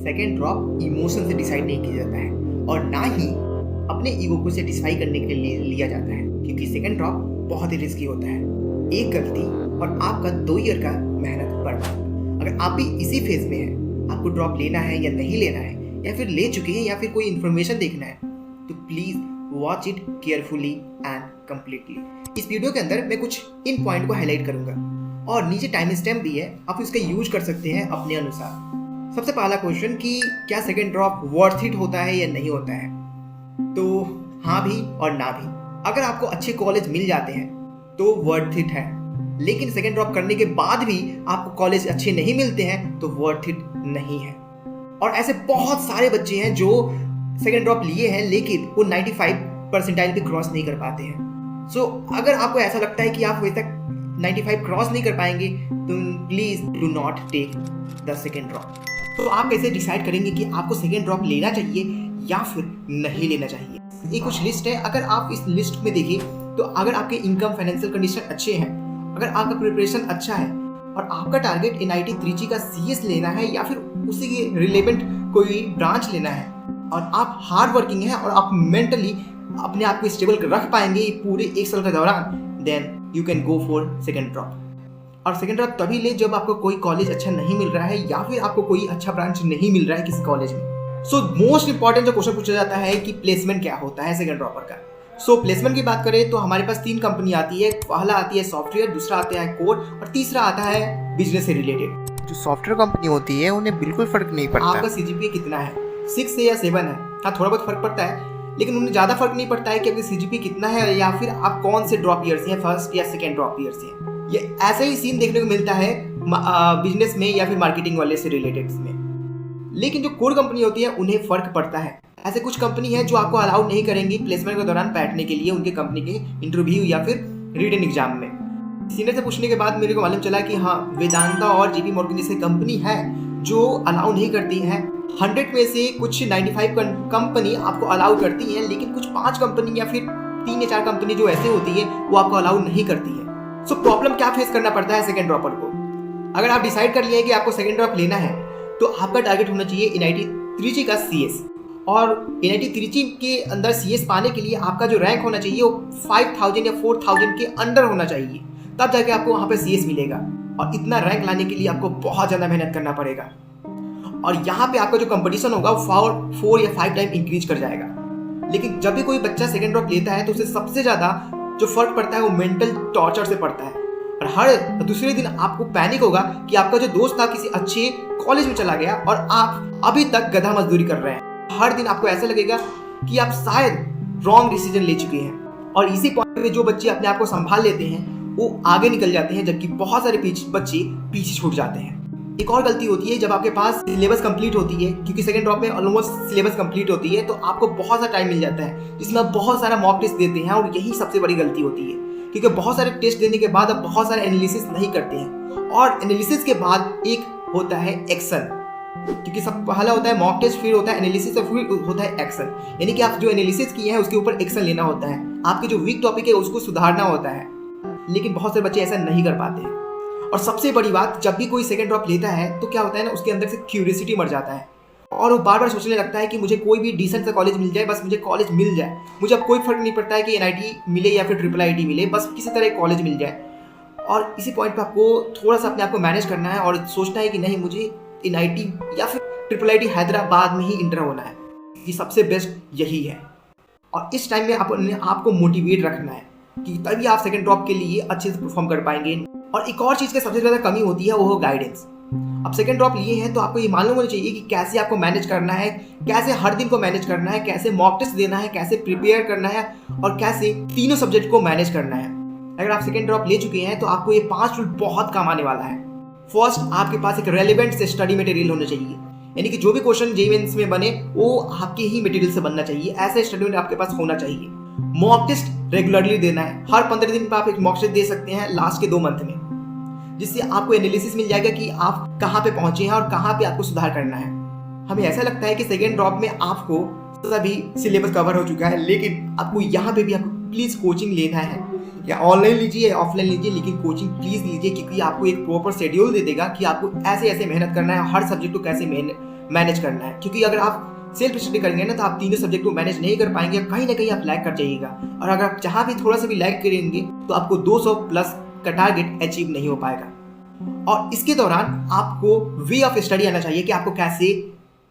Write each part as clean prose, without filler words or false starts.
Second drop emotion से decide नहीं किया जाता है और ना ही अपने ईगो को सेटिस्फाई करने के लिए लिया जाता है, क्योंकि सेकेंड ड्रॉप बहुत ही रिस्की होता है। एक गलती और आपका 2 ईयर का मेहनत बर्बाद। अगर आप भी इसी फेज में हैं, आपको ड्रॉप लेना है या नहीं लेना है, या फिर ले चुके हैं या फिर कोई इन्फॉर्मेशन देखना है, तो please watch it carefully and completely. इस वीडियो के अंदर मैं कुछ इन पॉइंट को हाईलाइट करूंगा और नीचे टाइम स्टैम्प भी है, आप इसका यूज कर सकते हैं अपने अनुसार। सबसे पहला क्वेश्चन कि क्या सेकेंड ड्रॉप वर्थ इट होता है या नहीं होता है, तो हाँ भी और ना भी। अगर आपको अच्छे कॉलेज मिल जाते हैं तो वर्थ इट है, लेकिन सेकेंड ड्रॉप करने के बाद भी आपको कॉलेज अच्छे नहीं मिलते हैं तो वर्थ इट नहीं है। और ऐसे बहुत सारे बच्चे हैं जो सेकेंड ड्रॉप लिए हैं लेकिन वो 95 परसेंटाइल भी क्रॉस नहीं कर पाते हैं। सो अगर आपको ऐसा लगता है कि आप वैसे तक 95 क्रॉस नहीं कर पाएंगे तो please do not take the second drop. तो आप कैसे डिसाइड करेंगे कि आपको सेकेंड ड्रॉप लेना चाहिए या फिर नहीं लेना चाहिए? ये कुछ लिस्ट है, अगर आप इस लिस्ट में देखें तो अगर आपके इनकम फाइनेंशियल कंडीशन अच्छे हैं, अगर आपका प्रिपरेशन अच्छा है और आपका टारगेट NIT त्रिची का CS लेना है या फिर उसी के रिलेवेंट कोई ब्रांच लेना है और आप हार्ड वर्किंग हैं और आप मेंटली अपने आप को स्टेबल रख पाएंगे पूरे 1 साल के दौरान, then you can go for second drop. और सेकेंड ड्रॉप तभी ले जब आपको कोई कॉलेज अच्छा नहीं मिल रहा है या फिर आपको कोई अच्छा ब्रांच नहीं मिल रहा है किसी कॉलेज में। सो मोस्ट इंपॉर्टेंट जो क्वेश्चन पूछा जाता है कि प्लेसमेंट क्या होता है सेकेंड ड्रॉपर का। सो प्लेसमेंट की बात करें तो हमारे पास 3 कंपनी आती है। पहला आती है सॉफ्टवेयर, दूसरा आता है कोर और तीसरा आता है बिजनेस से रिलेटेड। जो सॉफ्टवेयर कंपनी होती है उन्हें बिल्कुल फर्क नहीं पड़ता आपका CGPA कितना है, 6 है या 7 है। हाँ, थोड़ा बहुत फर्क पड़ता है, लेकिन उन्हें ज़्यादा फर्क नहीं पड़ता है कि आपकी CGPA कितना है या फिर आप कौन से ड्रॉप ईयर से हैं, फर्स्ट या सेकेंड ड्रॉप ईयर से हैं। ये ऐसा ही सीन देखने को मिलता है बिजनेस में या फिर मार्केटिंग वाले से रिलेटेड में। लेकिन जो कोर कंपनी होती है उन्हें फर्क पड़ता है। ऐसे कुछ कंपनी है जो आपको अलाउ नहीं करेंगी प्लेसमेंट के दौरान बैठने के लिए उनके कंपनी के इंटरव्यू या फिर रिटन एग्जाम में। सीनियर से पूछने के बाद मेरे को मालूम चला कि हाँ, वेदांता और JP मॉर्गन जैसे कंपनी है जो अलाउ नहीं करती है। 100 में से कुछ 95 कंपनी आपको अलाउ करती है, लेकिन कुछ 5 कंपनी या फिर 3 या 4 कंपनी जो ऐसे होती है वो आपको अलाउ नहीं करती है। सो प्रॉब्लम क्या फेस करना पड़ता है सेकेंड ड्रॉपर को? अगर आप डिसाइड कर लिए कि आपको सेकेंड ड्रॉप लेना है तो आपका टारगेट होना चाहिए NIT त्रिची का CS। और NIT त्रिची के अंदर CS पाने के लिए आपका जो रैंक होना चाहिए वो 5000 या 4000 के अंडर होना चाहिए, तब जाके आपको वहाँ पे CS मिलेगा। और इतना रैंक लाने के लिए आपको बहुत ज़्यादा मेहनत करना पड़ेगा और यहाँ पे आपका जो कंपटीशन होगा वो 4 या 5 टाइम इंक्रीज कर जाएगा। लेकिन जब भी कोई बच्चा सेकेंड ड्रॉप लेता है तो उसे सबसे ज़्यादा जो फर्क पड़ता है वो मेंटल टॉर्चर से पड़ता है। और हर दूसरे दिन आपको पैनिक होगा कि आपका जो दोस्त था किसी अच्छे कॉलेज में चला गया और आप अभी तक गधा मजदूरी कर रहे हैं। हर दिन आपको ऐसा लगेगा कि आप शायद रॉन्ग डिसीजन ले चुके हैं। और इसी पॉइंट पे जो बच्चे अपने आप को संभाल लेते हैं वो आगे निकल जाते हैं, जबकि बहुत सारे बच्चे पीछे छूट जाते हैं। एक और गलती होती है जब आपके पास सिलेबस कंप्लीट होती है, क्योंकि सेकेंड ड्रॉप में ऑलमोस्ट सिलेबस कंप्लीट होती है तो आपको बहुत सारा टाइम मिल जाता है जिसमें आप बहुत सारा मॉक टेस्ट देते हैं। और यही सबसे बड़ी गलती होती है, क्योंकि बहुत सारे टेस्ट देने के बाद आप बहुत सारे एनालिसिस नहीं करते हैं। और एनालिसिस के बाद एक होता है एक्शन, क्योंकि सब पहला होता है मॉक टेस्ट, फिर होता है एनालिसिस और फिर होता है एक्शन। यानी कि आप जो एनालिसिस किए हैं उसके ऊपर एक्शन लेना होता है, आपके जो वीक टॉपिक है उसको सुधारना होता है। लेकिन बहुत सारे बच्चे ऐसा नहीं कर पाते हैं। और सबसे बड़ी बात, जब भी कोई सेकेंड ड्रॉप लेता है तो क्या होता है ना, उसके अंदर से क्यूरियोसिटी मर जाता है और वो बार बार सोचने लगता है कि मुझे कोई भी डिसेंट सा कॉलेज मिल जाए, बस मुझे कॉलेज मिल जाए। मुझे अब कोई फर्क नहीं पड़ता है कि NIT मिले या फिर IIIT मिले, बस किसी तरह एक कॉलेज मिल जाए। और इसी पॉइंट पे आपको थोड़ा सा अपने आप को मैनेज करना है और सोचना है कि नहीं, मुझे NIT या फिर IIIT हैदराबाद में ही इंटर होना है। ये सबसे बेस्ट यही है। और इस टाइम में अपने आप को मोटिवेट रखना है कि तभी आप सेकेंड ड्रॉप के लिए अच्छे से परफॉर्म कर पाएंगे। और एक और चीज़ की सबसे ज़्यादा कमी होती है वो हो गाइडेंस। अब सेकेंड ड्रॉप लिए हैं तो आपको ये मालूम होना चाहिए कि कैसे आपको मैनेज करना है, कैसे हर दिन को मैनेज करना है, कैसे मॉक टेस्ट देना है, कैसे प्रिपेयर करना है और कैसे तीनों सब्जेक्ट को मैनेज करना है। अगर आप सेकेंड ड्रॉप ले चुके हैं तो आपको ये 5 रूल बहुत काम आने वाला है। फर्स्ट, आपके पास एक रेलिवेंट से स्टडी मटेरियल होना चाहिए, यानी कि जो भी क्वेश्चन JEE मेंस में बने वो आपके ही मटेरियल से बनना चाहिए। ऐसा स्टडी मटेरियल आपके पास होना चाहिए। मॉक टेस्ट रेगुलरली देना है, हर 15 दिन पर आप एक मॉक टेस्ट दे सकते हैं लास्ट के 2 मंथ में, जिससे आपको एनालिसिस मिल जाएगा कि आप कहाँ पे पहुंचे हैं और कहाँ पे आपको सुधार करना है। हमें ऐसा लगता है कि सेकेंड ड्रॉप में आपको सभी सिलेबस कवर हो चुका है, लेकिन आपको यहाँ पे भी आपको प्लीज कोचिंग लेना है, या ऑनलाइन लीजिए या ऑफलाइन लीजिए, लेकिन कोचिंग प्लीज लीजिए, क्योंकि आपको एक प्रॉपर शेड्यूल दे देगा कि आपको ऐसे ऐसे मेहनत करना है, हर सब्जेक्ट को कैसे मैनेज करना है, क्योंकि अगर आप सेल्फ स्टडी करेंगे ना तो आप तीनों सब्जेक्ट को मैनेज नहीं कर पाएंगे, कहीं ना कहीं आप लैग कर जाइएगा। और अगर आप जहाँ भी थोड़ा सा भी लैग करेंगे तो आपको 200 प्लस का टारगेट अचीव नहीं हो पाएगा। और इसके दौरान आपको वे ऑफ स्टडी आना चाहिए कि आपको कैसे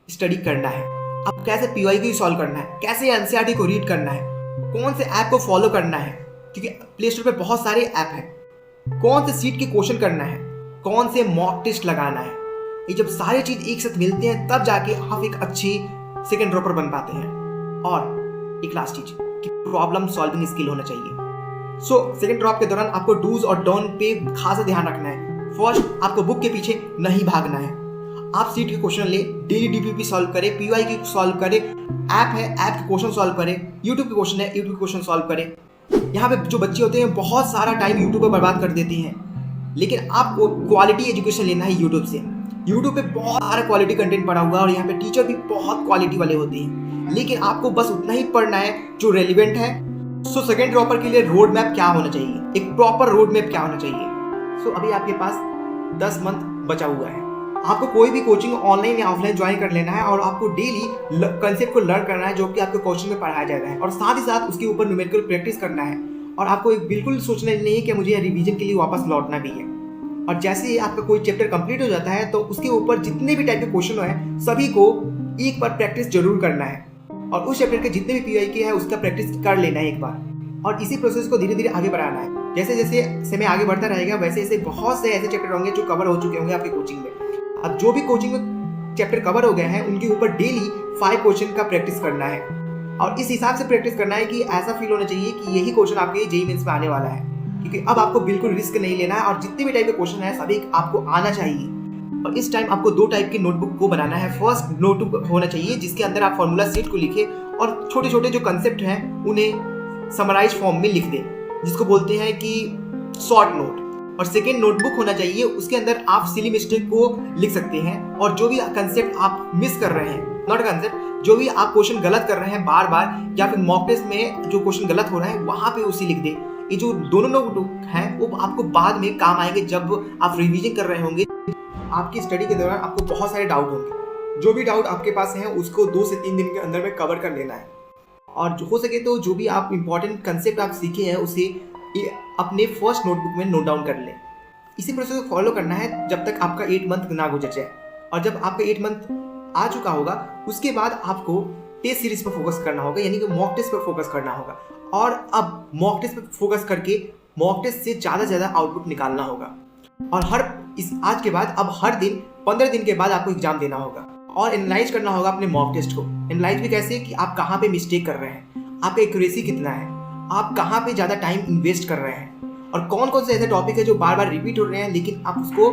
स्टडी करना है, आप कैसे PYQ सॉल्व करना है, कैसे NCERT को रीड करना है, कौन से ऐप को फॉलो करना है, क्योंकि प्ले स्टोर पे बहुत सारे ऐप हैं, कौन से सीट के क्वेश्चन करना है, कौन से मॉक टेस्ट लगाना है। ये जब सारी चीज एक साथ मिलते हैं तब जाके आप एक अच्छी सेकंड ड्रॉपर बन पाते हैं। और एक लास्ट चीज कि प्रॉब्लम सॉल्विंग स्किल होना चाहिए। सेकंड ड्रॉप के दौरान आपको डूज और डोंट पे खासा ध्यान रखना है। फर्स्ट, आपको बुक के पीछे नहीं भागना है। आप सीट के क्वेश्चन ले, डेली DPP सॉल्व करें, PYQ सॉल्व करें, ऐप है ऐप के क्वेश्चन सॉल्व करें, यूट्यूब के क्वेश्चन है यूट्यूब के क्वेश्चन सॉल्व करें। यहाँ पे जो बच्चे होते हैं बहुत सारा टाइम यूट्यूब पर बर्बाद कर देते हैं, लेकिन आपको क्वालिटी एजुकेशन लेना है यूट्यूब से। यूट्यूब पे बहुत सारा क्वालिटी कंटेंट पड़ा हुआ है और यहाँ पे टीचर भी बहुत क्वालिटी वाले होते हैं, लेकिन आपको बस उतना ही पढ़ना है जो रेलिवेंट है। सेकंड ड्रॉपर के लिए रोड मैप क्या होना चाहिए, एक प्रॉपर रोड मैप क्या होना चाहिए। अभी आपके पास 10 मंथ बचा हुआ है। आपको कोई भी कोचिंग ऑनलाइन या ऑफलाइन ज्वाइन कर लेना है और आपको डेली कंसेप्ट को लर्न करना है जो कि आपके कोचिंग में पढ़ाया जा रहा है, और साथ ही साथ उसके ऊपर न्यूमेरिकल प्रैक्टिस करना है। और आपको एक बिल्कुल सोचना नहीं है कि मुझे रिवीजन के लिए वापस लौटना भी है। और जैसे ही आपका कोई चैप्टर कंप्लीट हो जाता है तो उसके ऊपर जितने भी टाइप के क्वेश्चन है सभी को एक बार प्रैक्टिस जरूर करना है, और उस चैप्टर के जितने भी PYQ है उसका प्रैक्टिस कर लेना है एक बार। और इसी प्रोसेस को धीरे धीरे आगे बढ़ाना है। जैसे जैसे समय आगे बढ़ता रहेगा वैसे वैसे बहुत से ऐसे चैप्टर होंगे जो कवर हो चुके होंगे आपकी कोचिंग में। अब जो भी कोचिंग में चैप्टर कवर हो गए हैं उनके ऊपर डेली 5 क्वेश्चन का प्रैक्टिस करना है, और इस हिसाब से प्रैक्टिस करना है कि ऐसा फील होना चाहिए कि यही क्वेश्चन आपके JEE मेंस में आने वाला है, क्योंकि अब आपको बिल्कुल रिस्क नहीं लेना है और जितने भी टाइप के क्वेश्चन है सभी आपको आना चाहिए। और इस टाइम आपको 2 टाइप की नोटबुक को बनाना है। फर्स्ट नोटबुक होना चाहिए जिसके अंदर आप फॉर्मूला सेट को लिखे और छोटे छोटे जो कंसेप्ट हैं उन्हें समराइज फॉर्म में लिख दें, जिसको बोलते हैं कि शॉर्ट नोट। और सेकेंड नोटबुक होना चाहिए, उसके अंदर आप सिली मिस्टेक को लिख सकते हैं और जो भी कंसेप्ट आप मिस कर रहे हैं, नॉट कंसेप्ट, जो भी आप क्वेश्चन गलत कर रहे हैं बार बार, या फिर मॉक टेस्ट में जो क्वेश्चन गलत हो रहा है वहां पे उसी लिख दे। ये जो दोनों नोटबुक हैं वो आपको बाद में काम आएंगे जब आप रिवीजन कर रहे होंगे। आपकी स्टडी के दौरान आपको बहुत सारे डाउट होंगे, जो भी डाउट आपके पास हैं उसको 2 से 3 दिन के अंदर में कवर कर लेना है। और जो हो सके तो जो भी आप इंपॉर्टेंट कंसेप्ट आप सीखे हैं उसे अपने फर्स्ट नोटबुक में नोट डाउन कर लें। इसी प्रोसेस को फॉलो करना है जब तक आपका 8 मंथ ना गुजर जाए। और जब आपका 8 मंथ आ चुका होगा उसके बाद आपको टेस्ट सीरीज पर फोकस करना होगा, यानी कि मॉक टेस्ट पर फोकस करना होगा। और अब मॉक टेस्ट पर फोकस करके मॉक टेस्ट से ज़्यादा ज़्यादा आउटपुट निकालना होगा। और आज के बाद अब हर दिन 15 दिन के बाद आपको एग्जाम देना होगा और एनालाइज करना होगा अपने मॉक टेस्ट को। एनालाइज भी कैसे कि आप कहाँ पे मिस्टेक कर रहे हैं, आपका एक्यूरेसी कितना है, आप कहाँ पे ज़्यादा टाइम इन्वेस्ट कर रहे हैं, और कौन कौन से ऐसे टॉपिक है जो बार बार रिपीट हो रहे हैं लेकिन आप उसको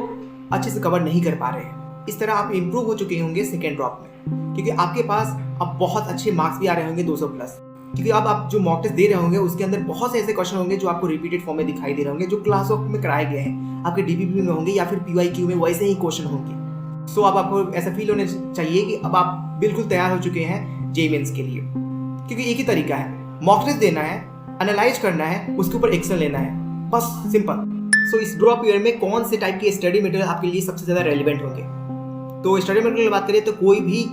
अच्छे से कवर नहीं कर पा रहे हैं। इस तरह आप इम्प्रूव हो चुके होंगे सेकेंड ड्रॉप में, क्योंकि आपके पास अब बहुत अच्छे मार्क्स भी आ रहे होंगे 200 प्लस, क्योंकि अब आप जो मॉक टेस्ट दे रहे होंगे उसके अंदर बहुत से ऐसे क्वेश्चन होंगे जो आपको रिपीटेड फॉर्म में दिखाई दे रहे होंगे, जो क्लास वर्क में कराए गए हैं, आपके DPP में होंगे या फिर PYQ में वैसे ही क्वेश्चन होंगे। अब आपको ऐसा फील होना चाहिए कि अब आप बिल्कुल तैयार हो चुके हैं JEE मेंस के लिए, क्योंकि एक ही तरीका है, मॉक टेस्ट देना है, एनालाइज करना है, उसके ऊपर एक्शन लेना है, बस सिंपल। इस ड्रॉप ईयर में कौन से टाइप के स्टडी मटेरियल आपके लिए सबसे ज़्यादा रेलिवेंट होंगे? तो स्टडी मटेरियल की बात करें तो कोई भी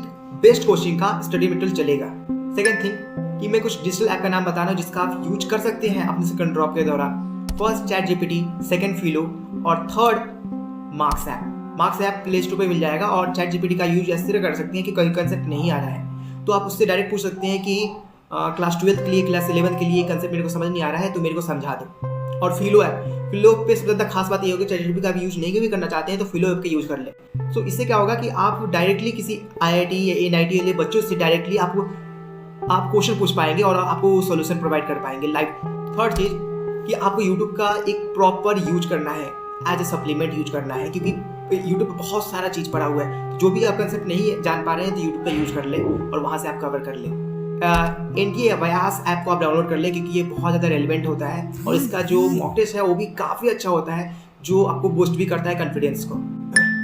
बेस्ट कोचिंग का स्टडी मटेरियल चलेगा। सेकंड थिंग कि मैं कुछ डिजिटल ऐप का नाम बताना जिसका आप यूज कर सकते हैं अपने सेकंड ड्रॉप के दौरान। फर्स्ट ChatGPT, सेकंड फिलो और third marks app. Marks app play store पर मिल जाएगा और ChatGPT का यूज इस तरह कर सकते हैं कि कोई कंसेप्ट नहीं आ रहा है तो आप उससे डायरेक्ट पूछ सकते हैं कि क्लास 12 के लिए, क्लास 11 के लिए कंसेप्ट मेरे को समझ नहीं आ रहा है तो मेरे को समझा दो। और फिलो ऐप, फिलो पे सबसे ज़्यादा खास बात ये होगी ChatGPT का यूज नहीं भी करना चाहते हैं तो फिलो ऐप का यूज़ कर ले। इससे क्या होगा कि आप डायरेक्टली किसी IIT या NIT वाले बच्चों से डायरेक्टली आप क्वेश्चन पूछ पाएंगे और आपको सोल्यूशन प्रोवाइड कर पाएंगे लाइव। थर्ड चीज़ कि आपको यूट्यूब का एक प्रॉपर यूज करना है, एज ए सप्लीमेंट यूज करना है, क्योंकि यूट्यूब पर बहुत सारा चीज़ पड़ा हुआ है। जो भी आप कंसेप्ट नहीं जान पा रहे हैं तो यूट्यूब का यूज कर ले और वहाँ से आप कवर कर ले। NTA व्यास ऐप को आप डाउनलोड कर ले क्योंकि ये बहुत ज़्यादा रेलिवेंट होता है और इसका जो मॉक टेस्ट है वो भी काफ़ी अच्छा होता है जो आपको बूस्ट भी करता है कॉन्फिडेंस को।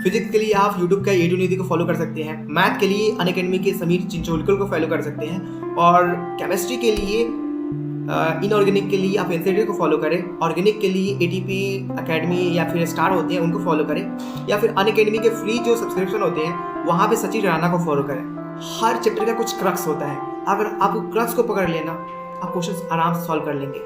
फिजिक्स के लिए आप यूट्यूब का A2 निधि को फॉलो कर सकते हैं। मैथ के लिए अनअकैडमी के समीर चिंचोलकर को फॉलो कर सकते हैं और केमिस्ट्री के लिए इनऑर्गेनिक के लिए आप NCERT को फॉलो करें। ऑर्गेनिक के लिए ATP अकेडमी या फिर स्टार होते हैं उनको फॉलो करें, या फिर अनअकैडमी के फ्री जो सब्सक्रिप्शन होते हैं वहाँ पे सचिन राणा को फॉलो करें। हर चैप्टर का कुछ क्रक्स होता है, अगर आप क्रक्स को पकड़ लेना आप क्वेश्चन आराम से सॉल्व कर लेंगे।